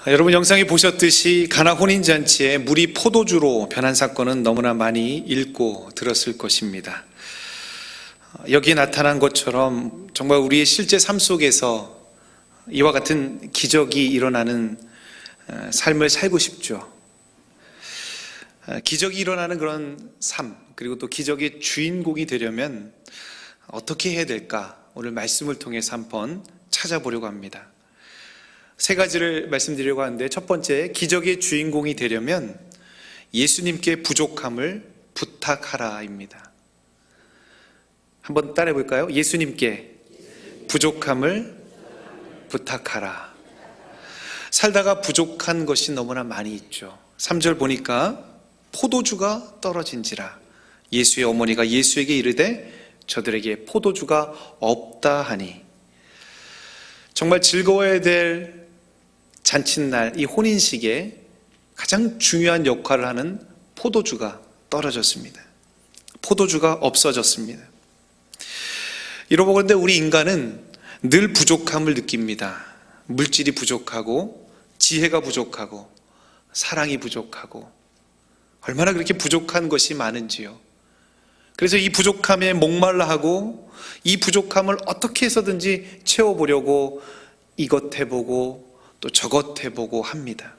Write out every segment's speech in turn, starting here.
여러분 영상에 보셨듯이 가나 혼인잔치에 물이 포도주로 변한 사건은 너무나 많이 읽고 들었을 것입니다. 여기에 나타난 것처럼 정말 우리의 실제 삶 속에서 이와 같은 기적이 일어나는 삶을 살고 싶죠. 기적이 일어나는 그런 삶, 그리고 또 기적의 주인공이 되려면 어떻게 해야 될까? 오늘 말씀을 통해서 한번 찾아보려고 합니다. 세 가지를 말씀드리려고 하는데, 첫 번째, 기적의 주인공이 되려면 예수님께 부족함을 부탁하라입니다. 한번 따라해 볼까요? 예수님께 부족함을 부탁하라. 살다가 부족한 것이 너무나 많이 있죠. 3절 보니까 포도주가 떨어진지라 예수의 어머니가 예수에게 이르되 저들에게 포도주가 없다 하니, 정말 즐거워야 될 잔칫날, 이 혼인식에 가장 중요한 역할을 하는 포도주가 떨어졌습니다. 포도주가 없어졌습니다. 이러고 보는데 우리 인간은 늘 부족함을 느낍니다. 물질이 부족하고 지혜가 부족하고 사랑이 부족하고, 얼마나 그렇게 부족한 것이 많은지요. 그래서 이 부족함에 목말라 하고 이 부족함을 어떻게 해서든지 채워보려고 이것 해보고 또 저것 해보고 합니다.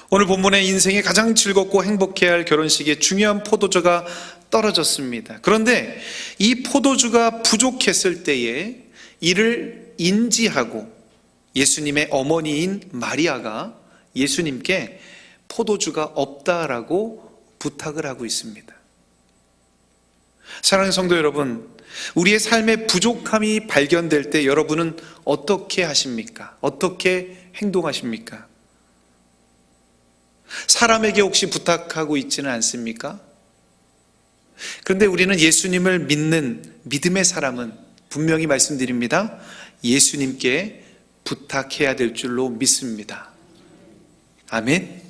오늘 본문의 인생에 가장 즐겁고 행복해야 할 결혼식의 중요한 포도주가 떨어졌습니다. 그런데 이 포도주가 부족했을 때에 이를 인지하고 예수님의 어머니인 마리아가 예수님께 포도주가 없다라고 부탁을 하고 있습니다. 사랑하는 성도 여러분, 우리의 삶에 부족함이 발견될 때 여러분은 어떻게 하십니까? 어떻게 행동하십니까? 사람에게 혹시 부탁하고 있지는 않습니까? 그런데 우리는 예수님을 믿는 믿음의 사람은 분명히 말씀드립니다. 예수님께 부탁해야 될 줄로 믿습니다. 아멘.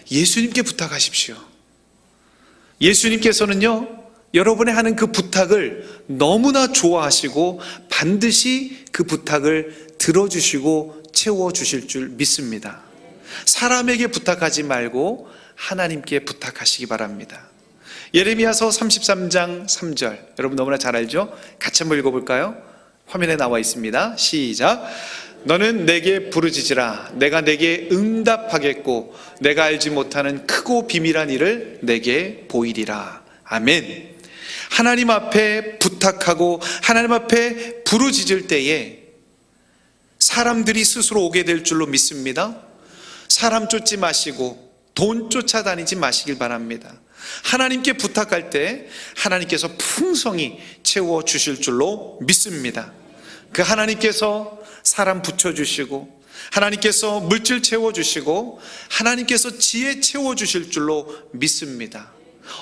예수님께 부탁하십시오. 예수님께서는요, 여러분의 하는 그 부탁을 너무나 좋아하시고 반드시 그 부탁을 들어주시고 채워주실 줄 믿습니다. 사람에게 부탁하지 말고 하나님께 부탁하시기 바랍니다. 예레미야서 33장 3절, 여러분 너무나 잘 알죠? 같이 한번 읽어볼까요? 화면에 나와 있습니다. 시작. 너는 내게 부르짖으라. 내가 내게 응답하겠고 내가 알지 못하는 크고 비밀한 일을 내게 보이리라. 아멘. 하나님 앞에 부탁하고 하나님 앞에 부르짖을 때에 사람들이 스스로 오게 될 줄로 믿습니다. 사람 쫓지 마시고 돈 쫓아다니지 마시길 바랍니다. 하나님께 부탁할 때 하나님께서 풍성히 채워주실 줄로 믿습니다. 그 하나님께서 사람 붙여주시고 하나님께서 물질 채워주시고 하나님께서 지혜 채워주실 줄로 믿습니다.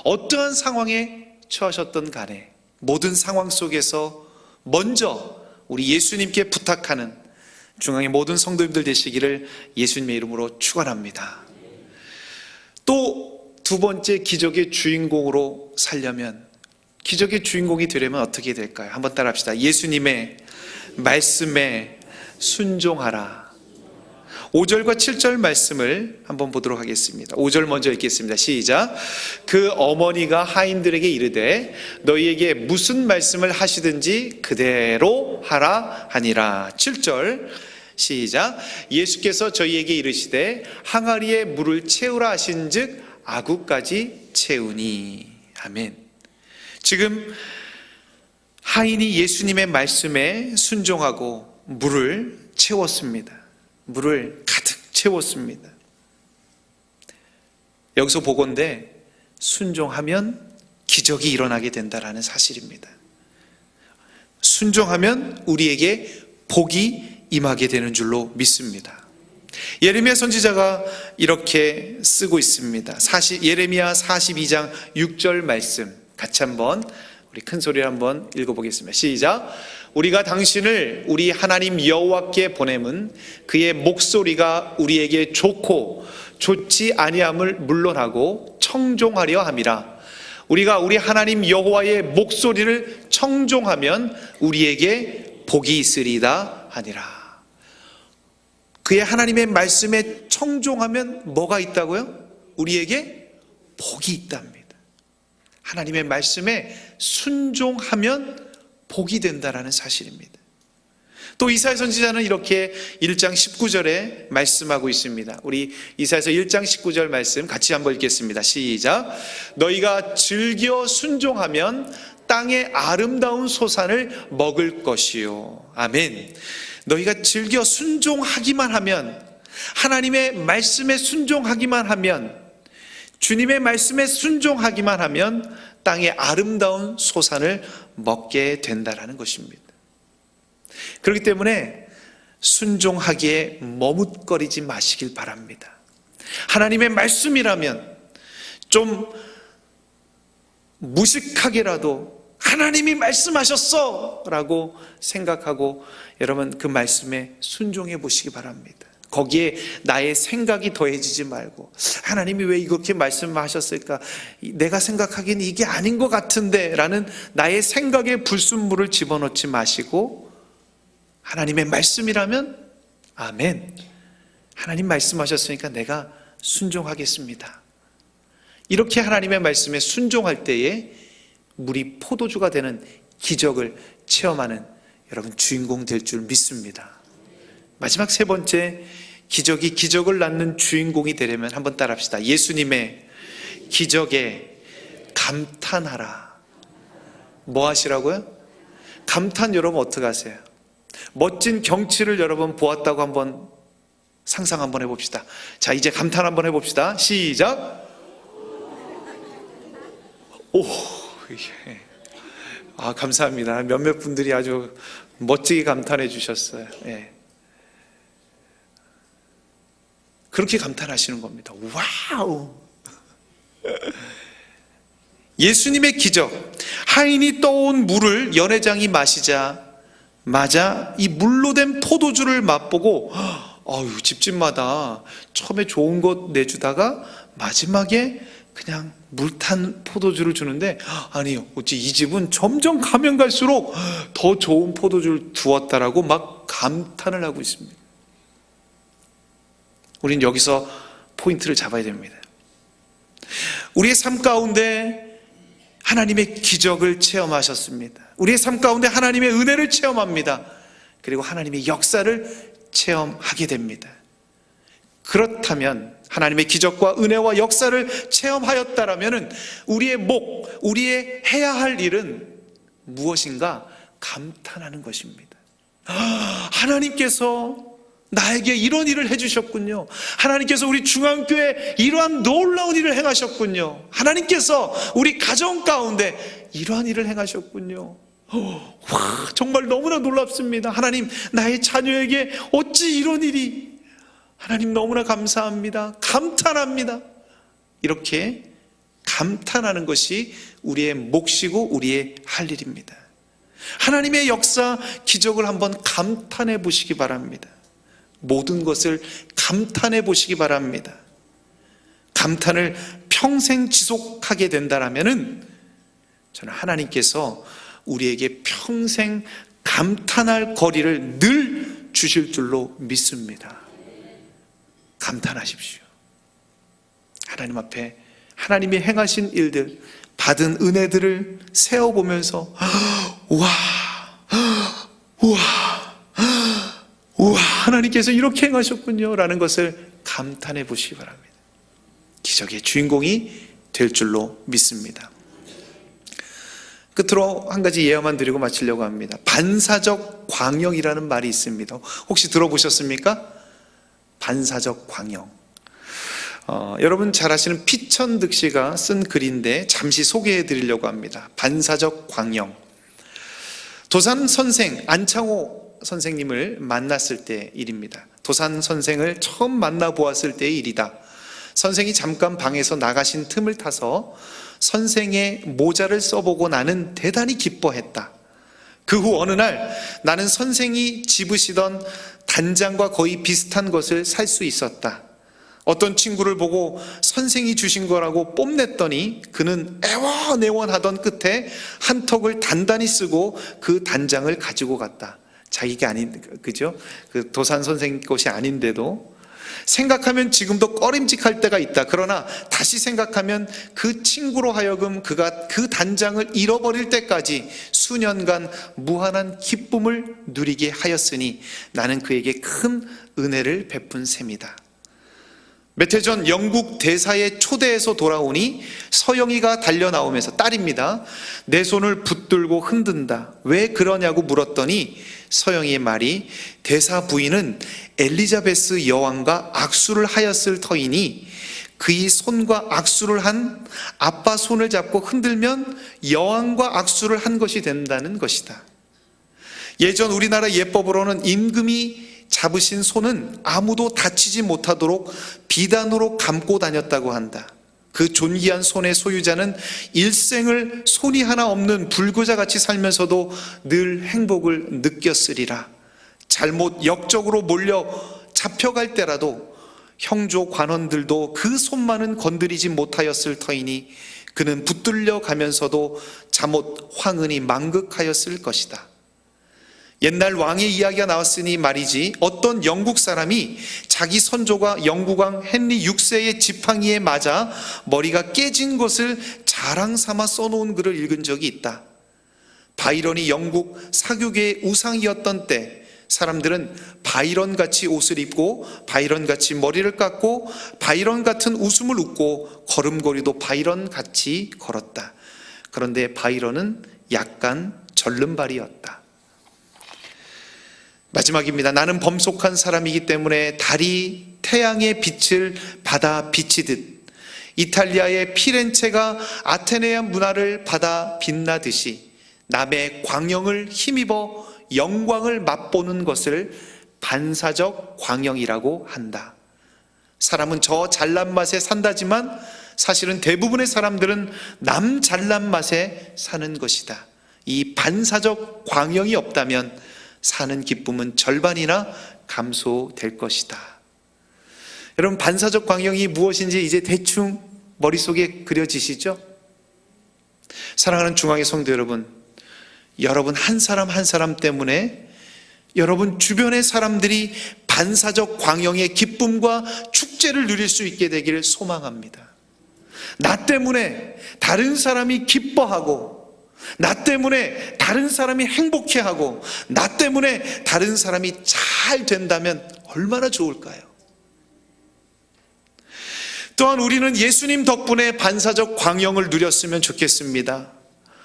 어떠한 상황에 처하셨던 간에 모든 상황 속에서 먼저 우리 예수님께 부탁하는 중앙의 모든 성도님들 되시기를 예수님의 이름으로 축원합니다. 또 두 번째, 기적의 주인공으로 살려면, 기적의 주인공이 되려면 어떻게 될까요? 한번 따라 합시다. 예수님의 말씀에 순종하라. 5절과 7절 말씀을 한번 보도록 하겠습니다. 5절 먼저 읽겠습니다. 시작. 그 어머니가 하인들에게 이르되 너희에게 무슨 말씀을 하시든지 그대로 하라 하니라. 7절 시작. 예수께서 저희에게 이르시되 항아리에 물을 채우라 하신즉 아구까지 채우니. 아멘. 지금 하인이 예수님의 말씀에 순종하고 물을 채웠습니다. 물을 가득 채웠습니다. 여기서 보건대 순종하면 기적이 일어나게 된다라는 사실입니다. 순종하면 우리에게 복이 임하게 되는 줄로 믿습니다. 예레미야 선지자가 이렇게 쓰고 있습니다. 예레미야 42장 6절 말씀 같이 한번 우리 큰 소리로 한번 읽어보겠습니다. 시작. 우리가 당신을 우리 하나님 여호와께 보냄은 그의 목소리가 우리에게 좋고 좋지 아니함을 물론하고 청종하려 함이라. 우리가 우리 하나님 여호와의 목소리를 청종하면 우리에게 복이 있으리다 하니라. 그의 하나님의 말씀에 청종하면 뭐가 있다고요? 우리에게 복이 있답니다. 하나님의 말씀에 순종하면 복이 된다라는 사실입니다. 또 이사야 선지자는 이렇게 1장 19절에 말씀하고 있습니다. 우리 이사야서 1장 19절 말씀 같이 한번 읽겠습니다. 시작. 너희가 즐겨 순종하면 땅의 아름다운 소산을 먹을 것이요. 아멘. 너희가 즐겨 순종하기만 하면, 하나님의 말씀에 순종하기만 하면, 주님의 말씀에 순종하기만 하면 땅의 아름다운 소산을 먹게 된다라는 것입니다. 그렇기 때문에 순종하기에 머뭇거리지 마시길 바랍니다. 하나님의 말씀이라면 좀 무식하게라도 하나님이 말씀하셨어 라고 생각하고 여러분 그 말씀에 순종해 보시기 바랍니다. 거기에 나의 생각이 더해지지 말고 하나님이 왜 이렇게 말씀하셨을까? 내가 생각하기엔 이게 아닌 것 같은데 라는 나의 생각에 불순물을 집어넣지 마시고 하나님의 말씀이라면 아멘, 하나님 말씀하셨으니까 내가 순종하겠습니다. 이렇게 하나님의 말씀에 순종할 때에 물이 포도주가 되는 기적을 체험하는 여러분 주인공 될 줄 믿습니다. 마지막 세 번째, 기적이 기적을 낳는 주인공이 되려면 한번 따라합시다. 예수님의 기적에 감탄하라. 뭐 하시라고요? 감탄. 여러분 어떻게 하세요? 멋진 경치를 여러분 보았다고 한번 상상 한번 해봅시다. 자, 이제 감탄 한번 해봅시다. 시작. 오, 아, 감사합니다. 몇몇 분들이 아주 멋지게 감탄해 주셨어요. 예. 그렇게 감탄하시는 겁니다. 와우! 예수님의 기적, 하인이 떠온 물을 연회장이 마시자마자 이 물로 된 포도주를 맛보고 아유, 집집마다 처음에 좋은 것 내주다가 마지막에 그냥 물탄 포도주를 주는데 아니요, 어찌 이 집은 점점 가면 갈수록 더 좋은 포도주를 두었다라고 막 감탄을 하고 있습니다. 우리는 여기서 포인트를 잡아야 됩니다. 우리의 삶 가운데 하나님의 기적을 체험하셨습니다. 우리의 삶 가운데 하나님의 은혜를 체험합니다. 그리고 하나님의 역사를 체험하게 됩니다. 그렇다면 하나님의 기적과 은혜와 역사를 체험하였다라면 우리의 우리의 해야 할 일은 무엇인가? 감탄하는 것입니다. 하나님께서 나에게 이런 일을 해주셨군요. 하나님께서 우리 중앙교회에 이러한 놀라운 일을 행하셨군요. 하나님께서 우리 가정 가운데 이러한 일을 행하셨군요. 와, 정말 너무나 놀랍습니다. 하나님, 나의 자녀에게 어찌 이런 일이, 하나님 너무나 감사합니다. 감탄합니다. 이렇게 감탄하는 것이 우리의 몫이고 우리의 할 일입니다. 하나님의 역사, 기적을 한번 감탄해 보시기 바랍니다. 모든 것을 감탄해 보시기 바랍니다. 감탄을 평생 지속하게 된다라면은 저는 하나님께서 우리에게 평생 감탄할 거리를 늘 주실 줄로 믿습니다. 감탄하십시오. 하나님 앞에 하나님이 행하신 일들, 받은 은혜들을 세어보면서 우와, 우와, 우와, 하나님께서 이렇게 행하셨군요 라는 것을 감탄해 보시기 바랍니다. 기적의 주인공이 될 줄로 믿습니다. 끝으로 한 가지 예화만 드리고 마치려고 합니다. 반사적 광영이라는 말이 있습니다. 혹시 들어보셨습니까? 반사적 광영. 여러분 잘 아시는 피천득 씨가 쓴 글인데 잠시 소개해 드리려고 합니다. 반사적 광영. 도산 선생 안창호 선생님을 만났을 때 일입니다. 도산 선생을 처음 만나보았을 때의 일이다. 선생이 잠깐 방에서 나가신 틈을 타서 선생의 모자를 써보고 나는 대단히 기뻐했다. 그 후 어느 날 나는 선생이 집으시던 단장과 거의 비슷한 것을 살 수 있었다. 어떤 친구를 보고 선생이 주신 거라고 뽐냈더니 그는 애원애원하던 끝에 한 턱을 단단히 쓰고 그 단장을 가지고 갔다. 자기가 아닌, 그죠? 그 도산 선생 것이 아닌데도 생각하면 지금도 꺼림직할 때가 있다. 그러나 다시 생각하면 그 친구로 하여금 그가 그 단장을 잃어버릴 때까지 수년간 무한한 기쁨을 누리게 하였으니 나는 그에게 큰 은혜를 베푼 셈이다. 몇 해 전 영국 대사의 초대에서 돌아오니 서영이가 달려나오면서, 딸입니다, 내 손을 붙들고 흔든다. 왜 그러냐고 물었더니 서영이의 말이, 대사 부인은 엘리자베스 여왕과 악수를 하였을 터이니 그의 손과 악수를 한 아빠 손을 잡고 흔들면 여왕과 악수를 한 것이 된다는 것이다. 예전 우리나라 예법으로는 임금이 잡으신 손은 아무도 다치지 못하도록 비단으로 감고 다녔다고 한다. 그 존귀한 손의 소유자는 일생을 손이 하나 없는 불구자같이 살면서도 늘 행복을 느꼈으리라. 잘못 역적으로 몰려 잡혀갈 때라도 형조 관원들도 그 손만은 건드리지 못하였을 터이니 그는 붙들려 가면서도 잠옷 황은이 망극하였을 것이다. 옛날 왕의 이야기가 나왔으니 말이지, 어떤 영국 사람이 자기 선조가 영국왕 헨리 6세의 지팡이에 맞아 머리가 깨진 것을 자랑 삼아 써놓은 글을 읽은 적이 있다. 바이런이 영국 사교계의 우상이었던 때 사람들은 바이런 같이 옷을 입고 바이런 같이 머리를 깎고 바이런 같은 웃음을 웃고 걸음걸이도 바이런 같이 걸었다. 그런데 바이런은 약간 절름발이었다. 마지막입니다. 나는 범속한 사람이기 때문에 달이 태양의 빛을 받아 비치듯 이탈리아의 피렌체가 아테네의 문화를 받아 빛나듯이 남의 광영을 힘입어 영광을 맛보는 것을 반사적 광영이라고 한다. 사람은 저 잘난 맛에 산다지만 사실은 대부분의 사람들은 남 잘난 맛에 사는 것이다. 이 반사적 광영이 없다면 사는 기쁨은 절반이나 감소될 것이다. 여러분, 반사적 광영이 무엇인지 이제 대충 머릿속에 그려지시죠? 사랑하는 중앙의 성도 여러분, 여러분 한 사람 한 사람 때문에 여러분 주변의 사람들이 반사적 광영의 기쁨과 축제를 누릴 수 있게 되기를 소망합니다. 나 때문에 다른 사람이 기뻐하고, 나 때문에 다른 사람이 행복해하고, 나 때문에 다른 사람이 잘 된다면 얼마나 좋을까요? 또한 우리는 예수님 덕분에 반사적 광영을 누렸으면 좋겠습니다.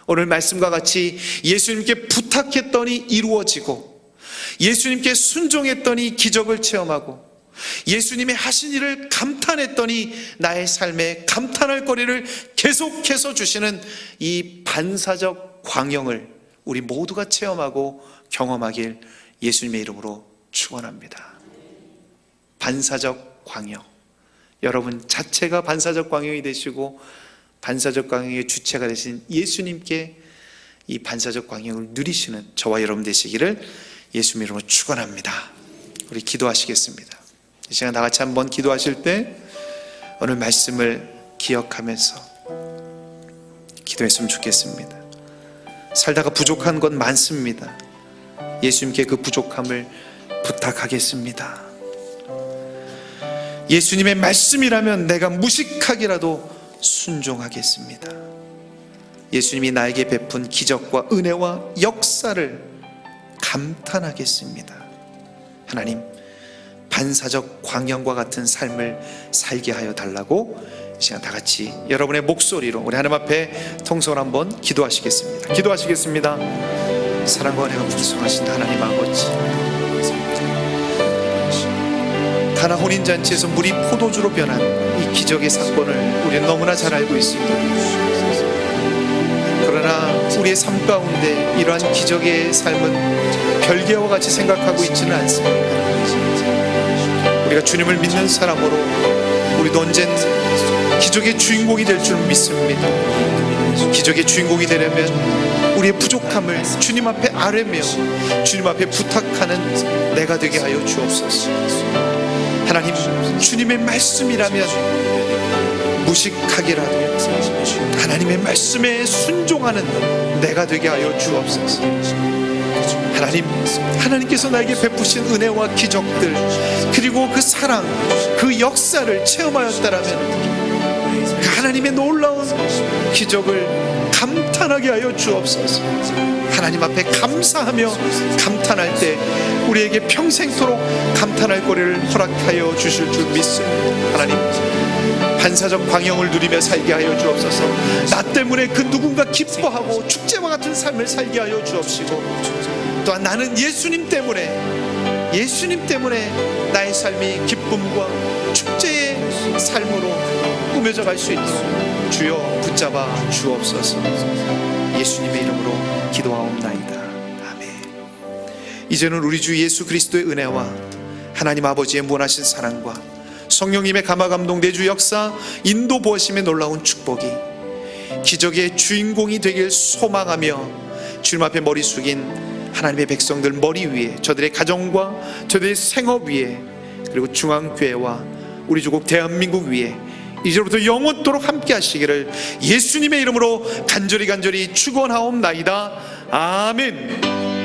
오늘 말씀과 같이 예수님께 부탁했더니 이루어지고, 예수님께 순종했더니 기적을 체험하고, 예수님의 하신 일을 감탄했더니 나의 삶에 감탄할 거리를 계속해서 주시는 이 반사적 광영을 우리 모두가 체험하고 경험하길 예수님의 이름으로 축원합니다. 반사적 광영, 여러분 자체가 반사적 광영이 되시고 반사적 광영의 주체가 되신 예수님께 이 반사적 광영을 누리시는 저와 여러분 되시기를 예수님 이름으로 축원합니다. 우리 기도하시겠습니다. 이 시간 다 같이 한번 기도하실 때 오늘 말씀을 기억하면서 기도했으면 좋겠습니다. 살다가 부족한 건 많습니다. 예수님께 그 부족함을 부탁하겠습니다. 예수님의 말씀이라면 내가 무식하게라도 순종하겠습니다. 예수님이 나에게 베푼 기적과 은혜와 역사를 감탄하겠습니다. 하나님, 반사적 광영과 같은 삶을 살게 하여 달라고 이 시간 다 같이 여러분의 목소리로 우리 하나님 앞에 통성을 한번 기도하시겠습니다. 기도하시겠습니다. 사랑과 은혜가 풍성하신 하나님 아버지, 가나 혼인잔치에서 물이 포도주로 변한 이 기적의 사건을 우리는 너무나 잘 알고 있습니다. 그러나 우리의 삶 가운데 이러한 기적의 삶은 별개와 같이 생각하고 있지는 않습니다. 우리가 주님을 믿는 사람으로 우리도 언젠 기적의 주인공이 될 줄 믿습니다. 기적의 주인공이 되려면 우리의 부족함을 주님 앞에 아뢰며 주님 앞에 부탁하는 내가 되게 하여 주옵소서. 하나님, 주님의 말씀이라면 무식하게라도 하나님의 말씀에 순종하는 내가 되게 하여 주옵소서. 하나님께서 나에게 베푸신 은혜와 기적들, 그리고 그 사랑, 그 역사를 체험하였다라면 그 하나님의 놀라운 기적을 감탄하게 하여 주옵소서. 하나님 앞에 감사하며 감탄할 때 우리에게 평생토록 감탄할 거리를 허락하여 주실 줄 믿습니다. 하나님, 반사적 광영을 누리며 살게 하여 주옵소서. 나 때문에 그 누군가 기뻐하고 축제와 같은 삶을 살게 하여 주옵시고, 또한 나는 예수님 때문에 나의 삶이 기쁨과 축제의 삶으로 꾸며져 갈 수 있도록 주여 붙잡아 주옵소서. 예수님의 이름으로 기도하옵나이다. 아멘. 이제는 우리 주 예수 그리스도의 은혜와 하나님 아버지의 무한하신 사랑과 성령님의 감화감동 내주 역사 인도 보호심의 놀라운 축복이 기적의 주인공이 되길 소망하며 주님 앞에 머리 숙인 하나님의 백성들 머리 위에, 저들의 가정과 저들의 생업 위에, 그리고 중앙교회와 우리 조국 대한민국 위에 이제부터 영원토록 함께 하시기를 예수님의 이름으로 간절히 축원하옵나이다. 아멘.